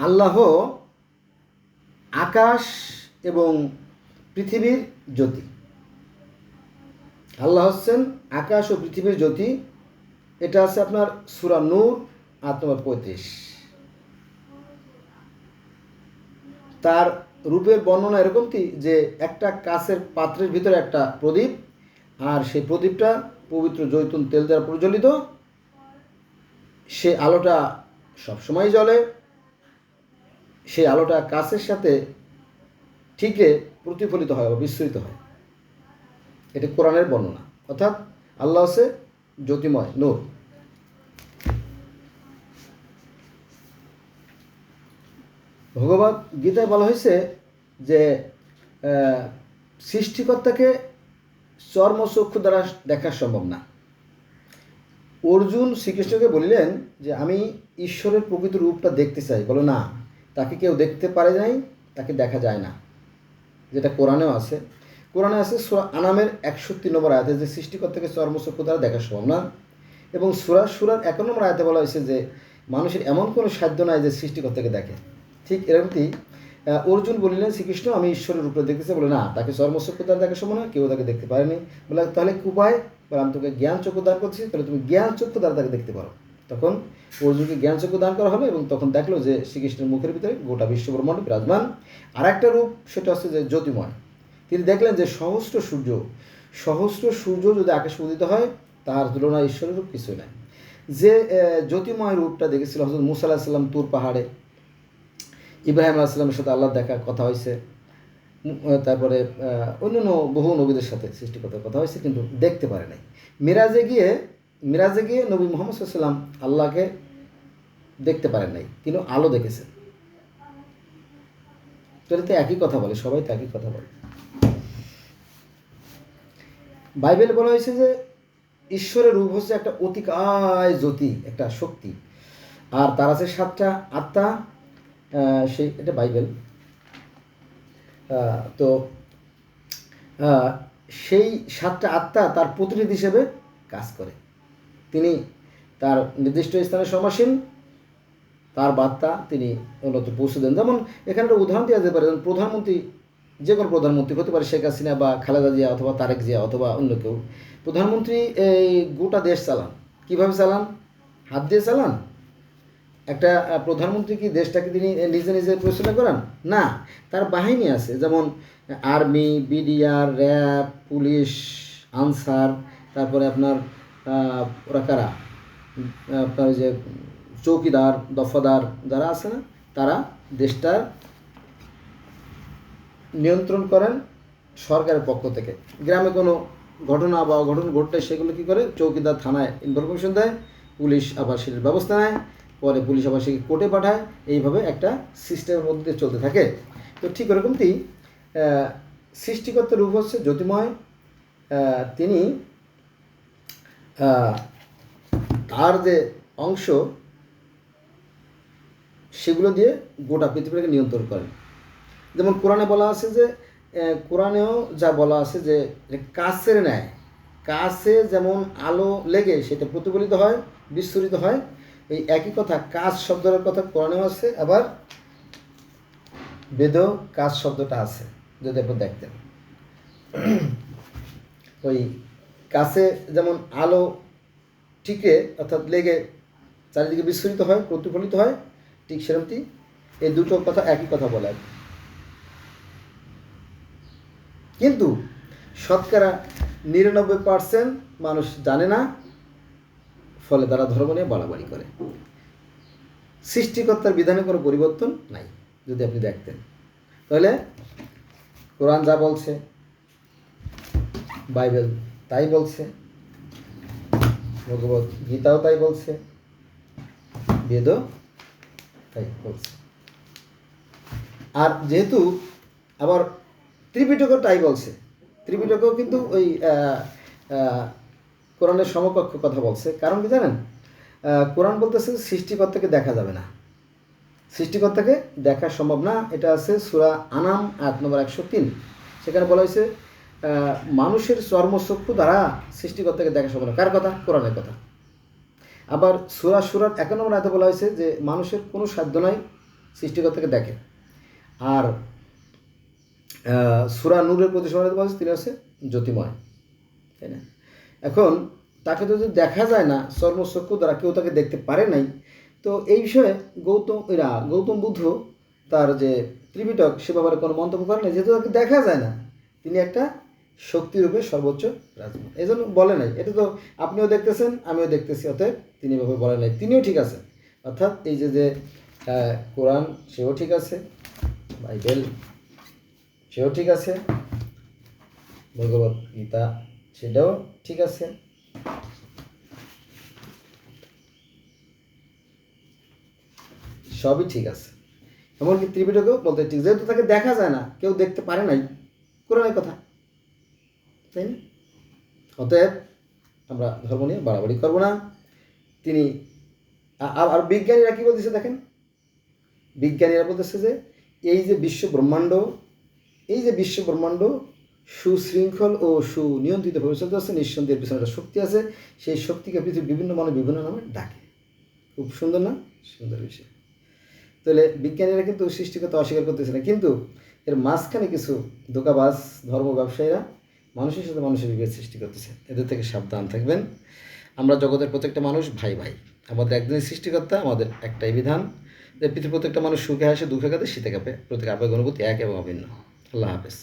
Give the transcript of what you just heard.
আল্লাহ আকাশ এবং পৃথিবীর জ্যোতি। আল্লাহ হচ্ছেন আকাশ ও পৃথিবীর জ্যোতি। এটা আছে আপনার সূরা নূর আয়াত নম্বর 35। তার রূপের বর্ণনা এরকম কি যে একটা কাচের পাত্রের ভিতরে একটা প্রদীপ, আর সেই প্রদীপটা পবিত্র জৈতুন তেল দ্বারা প্রজ্বলিত। সে আলোটা সবসময় জ্বলে। সেই আলোটা কাচের সাথে ঠিকরে প্রতিফলিত হয় বা বিস্তৃত হয়। এটা কোরআনের বর্ণনা, অর্থাৎ আল্লাহ হচ্ছে জ্যোতিময়, নূর। ভগবদ গীতায় বলা হয়েছে যে সৃষ্টিকর্তাকে চর্মচক্ষু দ্বারা দেখা সম্ভব না। অর্জুন শ্রীকৃষ্ণকে বলিলেন যে আমি ঈশ্বরের প্রকৃত রূপটা দেখতে চাই। বলো না, তাকে কেউ দেখতে পারে নাই, তাকে দেখা যায় না। যেটা কোরআনেও আছে। কোরআনে আছে সূরা আনামের 61 নম্বর আয়াতে যে সৃষ্টিকর্তাকে চর্মচক্ষু দ্বারা দেখা সম্ভব না। এবং সূরার 1 নম্বর আয়াতে বলা হয়েছে যে মানুষের এমন কোনো সাধ্য নাই যে সৃষ্টিকর্তাকে দেখে। ঠিক এরকমই অর্জুন বলিলেন শ্রীকৃষ্ণ আমি ঈশ্বরের রূপে দেখতেছি। বলে না, তাকে চর্মচক্ষু দ্বারা দেখা সম্ভব না, কেউ তাকে দেখতে পারেনি। বলে তাহলে কি উপায়? বলে আমি তোকে জ্ঞান চক্ষু দান করছি, তাহলে তুমি জ্ঞান চক্ষু দ্বারা তাকে দেখতে পারো। তখন অর্জুনকে জ্ঞান চক্ষু দান করা হলো এবং তখন দেখলো যে শ্রীকৃষ্ণের মুখের ভিতরে গোটা বিশ্বব্রহ্মাণ্ড বিরাজমান। আর একটা রূপ, সেটা হচ্ছে যে জ্যোতিময়। তিনি দেখলেন যে সহস্র সূর্য যদি আকাশে উদিত হয় তার তুলনায় ঈশ্বরের রূপ কিছুই নাই। যে জ্যোতিময় রূপটা দেখেছিল হযরত মূসা আলাইহিস সালাম তুর পাহাড়ে, ইব্রাহিম আলাইহিস সালামের সাথে আল্লাহর দেখা কথা হয়েছে, তারপরে অন্যান্য বহু নবীদের সাথে সৃষ্টিকর্তার কথা হয়েছে, কিন্তু দেখতে পারে নাই। মিরাজে গিয়ে নবী মুহাম্মদ সাল্লাল্লাহু আলাইহি ওয়াসাল্লাম আল্লাহকে দেখতে পারেন নাই, কিন্তু আলো দেখেছেন। তো এতে একই কথা বলে, সবাই তো একই কথা বলে। বাইবেল বলা হয়েছে যে ঈশ্বরের রূপ হচ্ছে একটা অতিকায় জ্যোতি, একটা শক্তি, আর তার আছে 7টা আত্মা। এটা বাইবেল। তো সেই 7টা আত্মা তার প্রতিনিধি হিসেবে কাজ করে। তিনি তার নির্দিষ্ট স্থানে সমাসীন, তার বার্তা তিনি অন্যত্র পৌঁছে দেন। যেমন এখানে একটা উদাহরণ দেওয়া যেতে পারে, যেমন প্রধানমন্ত্রী, যে কোনো প্রধানমন্ত্রী হতে পারে শেখ হাসিনা বা খালেদা জিয়া অথবা তারেক জিয়া অথবা অন্য কেউ। প্রধানমন্ত্রী এই গোটা দেশ চালান, কীভাবে চালান? হাত দিয়ে চালান। একটা প্রধানমন্ত্রী কি দেশটাকে তিনি নিজে পরিচালনা করান? না, তার বাহিনী আছে, যেমন army, BDR, RAB, police, answer, তারপরে আপনার ওরা কারা, আপনার যে চৌকিদার, দফাদার যারা আছে না, তারা দেশটার নিয়ন্ত্রণ করেন সরকারের পক্ষ থেকে। গ্রামে কোনো ঘটনা বা অঘটন ঘটলে সেগুলো কী করে? চৌকিদার থানায় ইনফরমেশন দেয়, পুলিশ আবার সেটার ব্যবস্থা নেয়, পরে পুলিশ আবার সেকে কোর্টে পাঠায়। এইভাবে একটা সিস্টেমের মধ্যে চলতে থাকে। তো ঠিক ওরকমই সৃষ্টিকর্তার রূপ হচ্ছে জ্যোতিময়। তিনি তার যে অংশ সেগুলো দিয়ে গোটা পৃথিবীকে নিয়ন্ত্রণ করেন। যেমন কোরআনে বলা আছে যে, কোরআনেও যা বলা আছে যে কাচের ন্যায়, কাচে যেমন আলো লেগে সেটা প্রতিফলিত হয়, বিস্তৃত হয়, এই একই কথা কাচ শব্দের কথা কোরআনেও আছে, আবার বেদেও কাচ শব্দটা আছে। যদি আপনি দেখতেন, ওই কাছে যেমন আলো টিকে অর্থাৎ লেগে চারিদিকে বিস্তৃত হয়, প্রতিফলিত হয়, ঠিক সেরকমই এই দুটো কথা একই কথা বলে। কিন্তু শতকরা 99% মানুষ জানে না, ফলে তারা ধর্ম নিয়ে বাড়াবাড়ি করে। সৃষ্টিকর্তার বিধানে কোনো পরিবর্তন নাই। যদি আপনি দেখতেন তাহলে কোরআন যা বলছে, বাইবেল তাই বলছে, ভগবত গীতাও তাই বলছে, বেদও তাই বলছে। আর যেহেতু আবার ত্রিপিটকও তাই বলছে, ত্রিপিটকও কিন্তু ওই কোরআনের সমকক্ষ কথা বলছে। কারণ কি জানেন? কোরআন বলতেছে সৃষ্টিকর্তাকে দেখা যাবে না, সৃষ্টিকর্তাকে দেখা সম্ভব না। এটা আছে সূরা আনাম আয়াত নম্বর 103। সেখানে বলা হয়েছে মানুষের চর্মচক্ষু দ্বারা সৃষ্টিকর্তাকে দেখা সম্ভব না। কার কথা? কোরআনের কথা। আবার সূরার 1 নম্বর আয়াতে বলা হয়েছে যে মানুষের কোনো সাধ্য নাই সৃষ্টিকর্তাকে দেখে। আর সূরা নূরের প্রতি সময় বলছে তিনি হচ্ছে জ্যোতিময়, তাই না? এখন তাকে যদি দেখা যায় না চর্মচক্ষু দ্বারা, কেউ তাকে দেখতে পারে নাই, তো এই বিষয়ে গৌতম বুদ্ধ তার যে ত্রিপিটক সে ব্যাপারে কোনো মন্তব্য করে না, যেহেতু তাকে দেখা যায় না, তিনি একটা শক্তিরূপে সর্বোচ্চ রাজমা, এই জন্য বলে নাই। এটা তো আপনিও দেখতেছেন, আমিও দেখতেছি, অতএব তিনি এভাবে বলে নাই, তিনিও ঠিক আছে। অর্থাৎ এই যে কোরআন সেও ঠিক আছে, বাইবেল সেও ঠিক আছে, ভগবত গীতা সেটাও ঠিক আছে, সবই ঠিক আছে। এমনকি ত্রিপিটকেও বলতে ঠিক, যেহেতু তাকে দেখা যায় না, কেউ দেখতে পারে নাই, কোরআনের কথা, তাই না? অতএব আমরা ধর্ম নিয়ে বাড়াবাড়ি করবো না। তিনি আর বিজ্ঞানীরা কী বলতেছে দেখেন, বিজ্ঞানীরা বলতেছে যে এই যে বিশ্ব ব্রহ্মাণ্ড সুশৃঙ্খল ও সুনিয়ন্ত্রিত ভবিষ্যৎ আছে, নিঃসন্দেহের পিছনে একটা শক্তি আছে, সেই শক্তিকে পৃথিবীর বিভিন্ন মানুষ বিভিন্ন নামে ডাকে। খুব সুন্দর না? সুন্দর বিষয়। তাহলে বিজ্ঞানীরা কিন্তু সৃষ্টিকর্তা অস্বীকার করতেছে না, কিন্তু এর মাঝখানে কিছু ধোঁকাবাজ ধর্ম ব্যবসায়ীরা মানুষের সাথে মানুষের বিভেদ সৃষ্টি করতেছে, এদের থেকে সাবধান থাকবেন। আমরা জগতের প্রত্যেকটা মানুষ ভাই ভাই, আমাদের একদিনের সৃষ্টিকর্তা, আমাদের একটাই বিধান যে পৃথিবীর প্রত্যেকটা মানুষ সুখে আসে, দুঃখে কাঁদে, শীতে কাঁপে, প্রত্যেক আবেগ অনুভূতি এক এবং অভিন্ন। আল্লাহ হাফেজ।